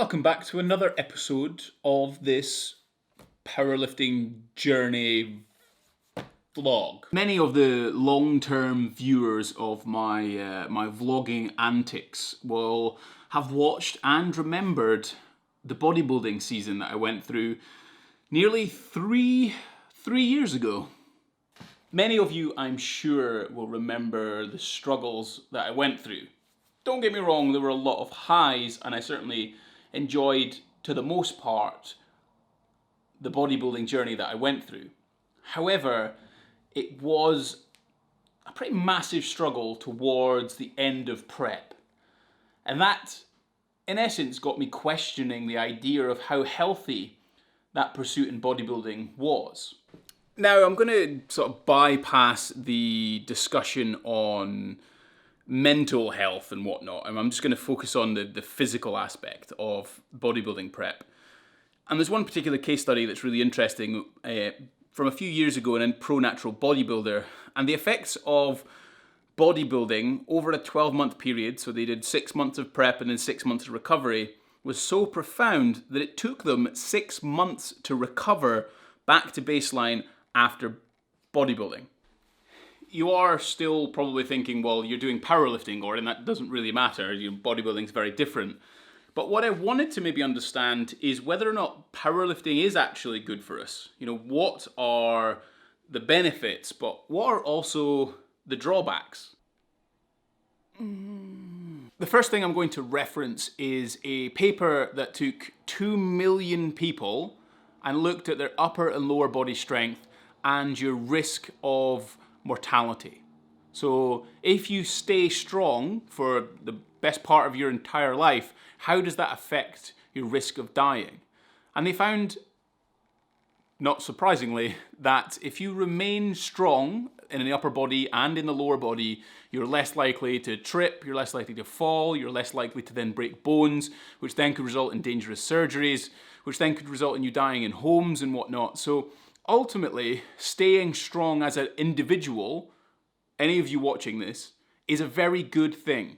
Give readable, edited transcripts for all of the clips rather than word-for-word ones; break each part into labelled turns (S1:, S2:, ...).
S1: Welcome back to another episode of this powerlifting journey vlog. Many of the long-term viewers of my my vlogging antics will have watched and remembered the bodybuilding season that I went through nearly three years ago. Many of you, I'm sure, will remember the struggles that I went through. Don't get me wrong, there were a lot of highs, and I certainly enjoyed, to the most part, the bodybuilding journey that I went through. However, it was a pretty massive struggle towards the end of prep. And that, in essence, got me questioning the idea of how healthy that pursuit in bodybuilding was. Now, I'm going to sort of bypass the discussion on mental health and whatnot, and I'm just going to focus on the physical aspect of bodybuilding prep. And there's one particular case study that's really interesting from a few years ago in a pro-natural bodybuilder, and the effects of bodybuilding over a 12-month period, so they did 6 months of prep and then 6 months of recovery, was so profound that it took them 6 months to recover back to baseline after bodybuilding. You are still probably thinking, well, you're doing powerlifting, Gordon, that doesn't really matter. Bodybuilding is very different. But what I wanted to maybe understand is whether or not powerlifting is actually good for us. What are the benefits, but what are also the drawbacks? The first thing I'm going to reference is a paper that took 2 million people and looked at their upper and lower body strength and your risk of mortality. So if you stay strong for the best part of your entire life, how does that affect your risk of dying? And they found, not surprisingly, that if you remain strong in the upper body and in the lower body, you're less likely to trip, you're less likely to fall, you're less likely to then break bones, which then could result in dangerous surgeries, which then could result in you dying in homes and whatnot. So ultimately, staying strong as an individual, any of you watching this, is a very good thing.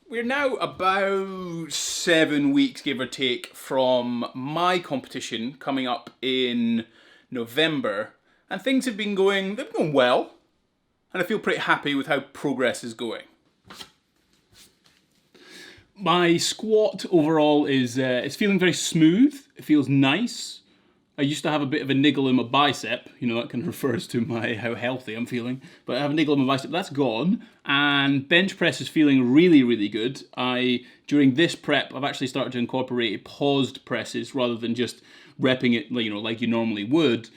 S1: We're now about 7 weeks, give or take, from my competition coming up in November, and things have been going well, and I feel pretty happy with how progress is going. My squat overall is it's feeling very smooth. It feels nice. I used to have a bit of a niggle in my bicep, that kind of refers to how healthy I'm feeling, but I have a niggle in my bicep, that's gone, and bench press is feeling really, really good. During this prep, I've actually started to incorporate paused presses rather than just repping it, like you normally would.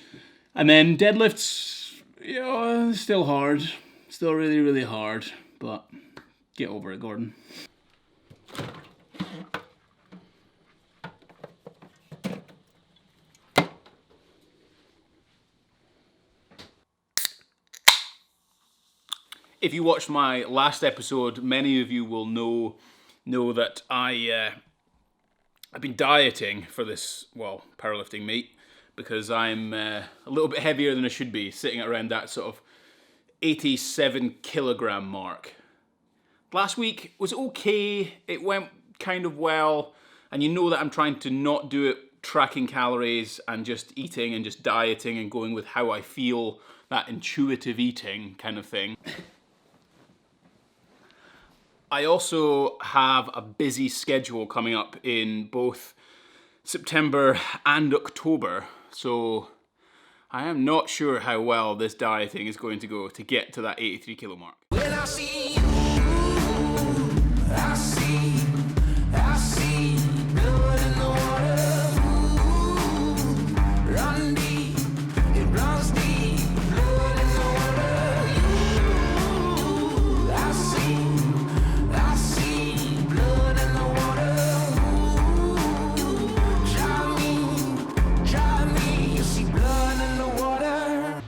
S1: And then deadlifts, still hard, still really, really hard, but get over it, Gordon. If you watched my last episode, many of you will know that I've been dieting for this, powerlifting meet, because I'm a little bit heavier than I should be, sitting at around that sort of 87 kilogram mark. Last week was okay, it went kind of well, and that I'm trying to not do it tracking calories and just eating and just dieting and going with how I feel, that intuitive eating kind of thing. I also have a busy schedule coming up in both September and October, so I am not sure how well this dieting is going to go to get to that 83 kilo mark. When I see you, I see blood in the water, run deep, it runs deep, blood in the water, I see blood in the water, try me, you see blood in the water.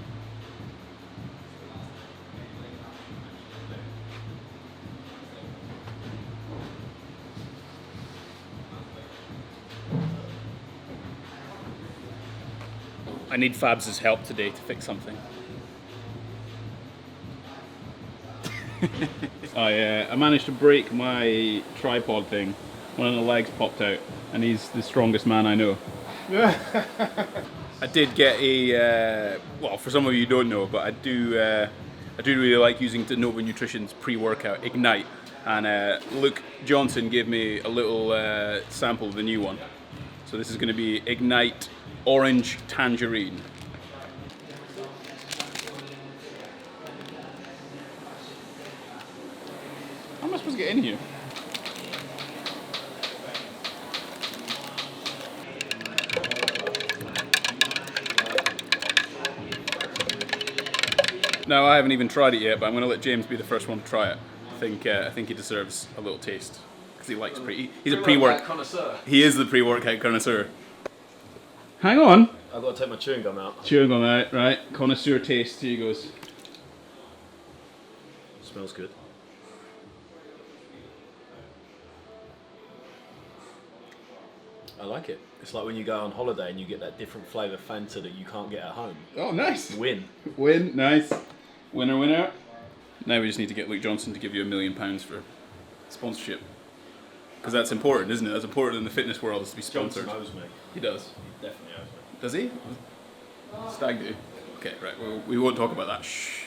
S1: I need Fabs' help today to fix something. I managed to break my tripod thing one of the legs popped out, and he's the strongest man I know. I did get a, well, for some of you who don't know, but I do really like using Nova Nutrition's pre-workout Ignite, and Luke Johnson gave me a little sample of the new one. So this is going to be Ignite Orange Tangerine. How am I supposed to get in here? Now, I haven't even tried it yet, but I'm going to let James be the first one to try it. I think he deserves a little taste because he likes he's a pre-workout
S2: connoisseur.
S1: He is the pre-workout connoisseur. Hang on.
S2: I've got to take my chewing gum out.
S1: Chewing gum out, right? Connoisseur taste. Here he goes.
S2: Smells good. I like it. It's like when you go on holiday and you get that different flavour Fanta that you can't get at home.
S1: Oh, nice.
S2: Win.
S1: Win, nice. Winner, winner. Now we just need to get Luke Johnson to give you £1 million for sponsorship. Because that's important, isn't it? That's important in the fitness world, is to be sponsored.
S2: Johnson owes me.
S1: He does.
S2: He definitely owes me.
S1: Does he? Stag do. Okay, right. Well, we won't talk about that. Shh.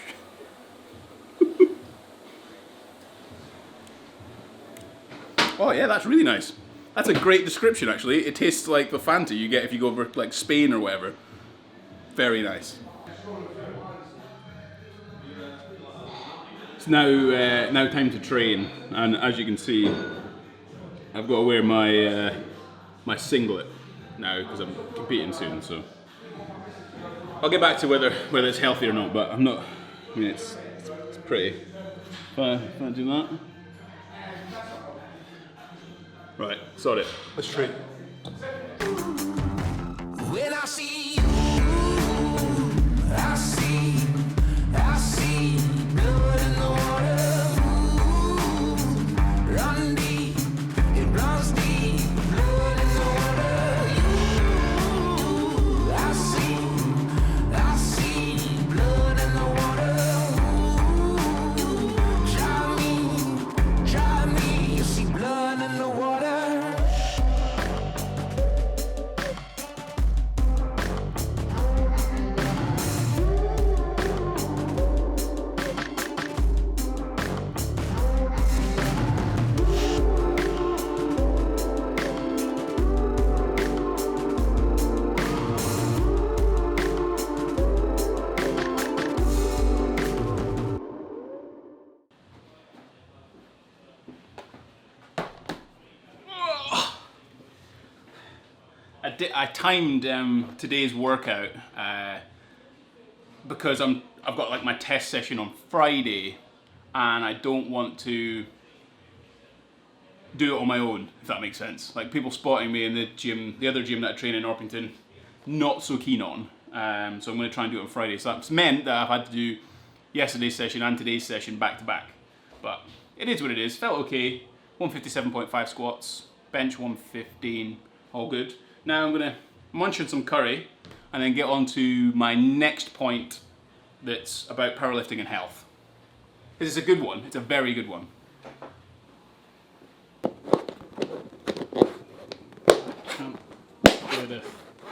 S1: Oh yeah, that's really nice. That's a great description, actually. It tastes like the Fanta you get if you go over like Spain or whatever. Very nice. It's now time to train, and as you can see, I've got to wear my my singlet now because I'm competing soon. So I'll get back to whether it's healthy or not, but I'm not. I mean, it's pretty. If I do that. Right, sort it.
S2: Let's treat.
S3: When I see you, I see blood in the water. Run deep, it runs deep. Blood in the water. I see blood in the water. Try me, you see blood in the water.
S1: I timed today's workout because I've got like my test session on Friday, and I don't want to do it on my own, if that makes sense. Like people spotting me in the gym, the other gym that I train in Orpington, not so keen on. So I'm going to try and do it on Friday. So that's meant that I've had to do yesterday's session and today's session back to back. But it is what it is. Felt okay. 157.5 squats, bench 115, all good. Now I'm going to munch on some curry and then get on to my next point that's about powerlifting and health. It's a good one. It's a very good one.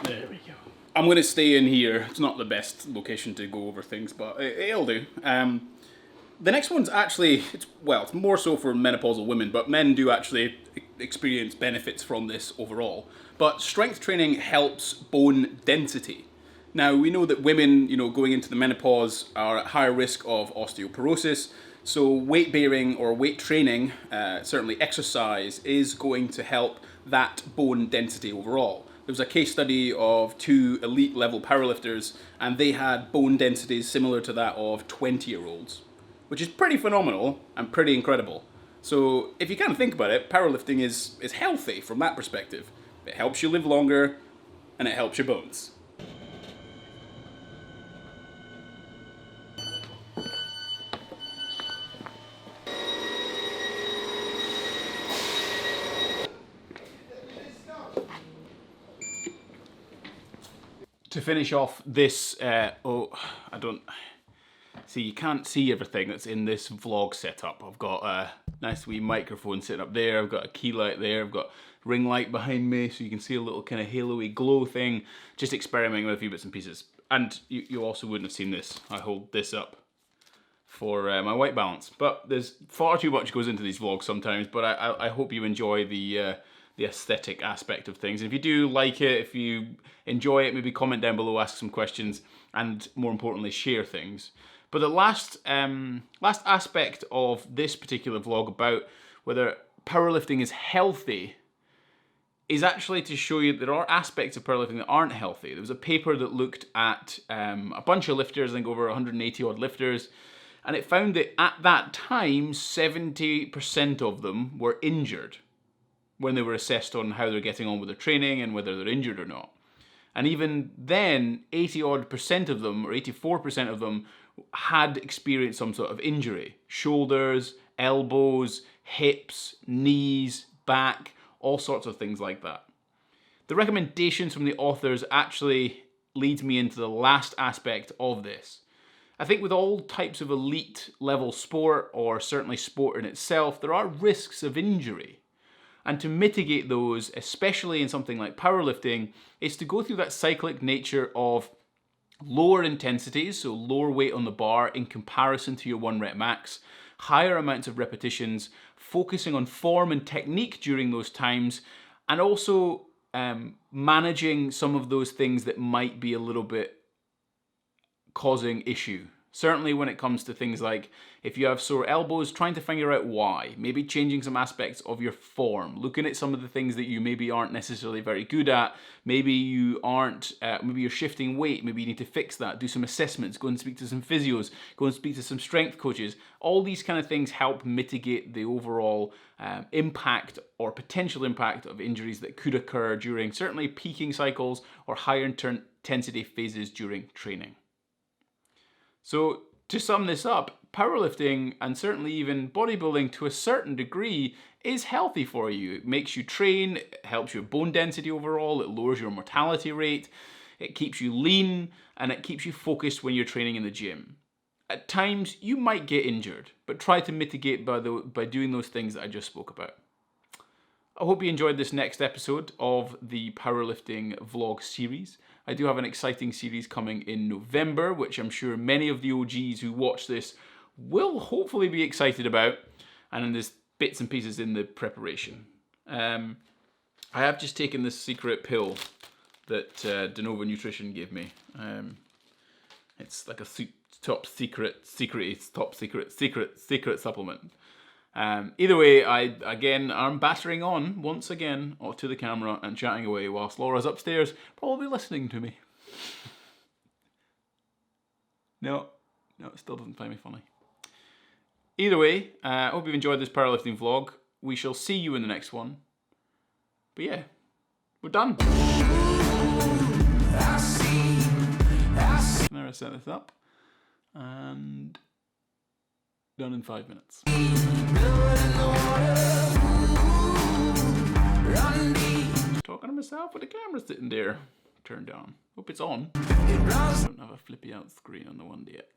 S1: There we go. I'm going to stay in here. It's not the best location to go over things, but it'll do. The next one's actually, it's more so for menopausal women, but men do actually experience benefits from this overall. But strength training helps bone density. Now, we know that women, going into the menopause are at higher risk of osteoporosis, so weight bearing or weight training, certainly exercise, is going to help that bone density overall. There was a case study of 2 elite level powerlifters, and they had bone densities similar to that of 20-year-olds, which is pretty phenomenal and pretty incredible. So if you kind of think about it, powerlifting is healthy from that perspective. It helps you live longer, and it helps your bones. To finish off this, I don't see, you can't see everything that's in this vlog setup. I've got nice wee microphone sitting up there. I've got a key light there. I've got ring light behind me, so you can see a little kind of halo-y glow thing. Just experimenting with a few bits and pieces. And you also wouldn't have seen this. I hold this up for my white balance. But there's far too much goes into these vlogs sometimes, but I hope you enjoy the aesthetic aspect of things. And if you do like it, if you enjoy it, maybe comment down below, ask some questions, and more importantly, share things. But the last aspect of this particular vlog about whether powerlifting is healthy is actually to show you that there are aspects of powerlifting that aren't healthy. There was a paper that looked at a bunch of lifters, I think over 180 odd lifters, and it found that at that time, 70% of them were injured when they were assessed on how they're getting on with their training and whether they're injured or not. And even then, 80 odd percent of them, or 84% of them, had experienced some sort of injury. Shoulders, elbows, hips, knees, back, all sorts of things like that. The recommendations from the authors actually leads me into the last aspect of this. I think with all types of elite level sport, or certainly sport in itself, there are risks of injury. And to mitigate those, especially in something like powerlifting, is to go through that cyclic nature of lower intensities, so lower weight on the bar in comparison to your 1 rep max, higher amounts of repetitions, focusing on form and technique during those times, and also managing some of those things that might be a little bit causing issue. Certainly when it comes to things like if you have sore elbows, trying to figure out why, maybe changing some aspects of your form, looking at some of the things that you maybe aren't necessarily very good at, maybe you aren't, maybe you're shifting weight, maybe you need to fix that, do some assessments, go and speak to some physios, go and speak to some strength coaches. All these kind of things help mitigate the overall impact or potential impact of injuries that could occur during certainly peaking cycles or higher intensity phases during training. So to sum this up, powerlifting and certainly even bodybuilding to a certain degree is healthy for you. It makes you train, it helps your bone density overall, it lowers your mortality rate, it keeps you lean, and it keeps you focused when you're training in the gym. At times, you might get injured, but try to mitigate by doing those things that I just spoke about. I hope you enjoyed this next episode of the powerlifting vlog series. I do have an exciting series coming in November, which I'm sure many of the OGs who watch this will hopefully be excited about. And then there's bits and pieces in the preparation. I have just taken this secret pill that Denova Nutrition gave me. It's like a top secret supplement. Either way, I'm battering on once again to the camera and chatting away whilst Laura's upstairs, probably listening to me. No, it still doesn't find me funny. Either way, I hope you've enjoyed this powerlifting vlog. We shall see you in the next one. But yeah, we're done. Now I set this up and done in 5 minutes. Talking to myself with the camera sitting there turned on. Hope it's on. I don't have a flippy out screen on the one yet.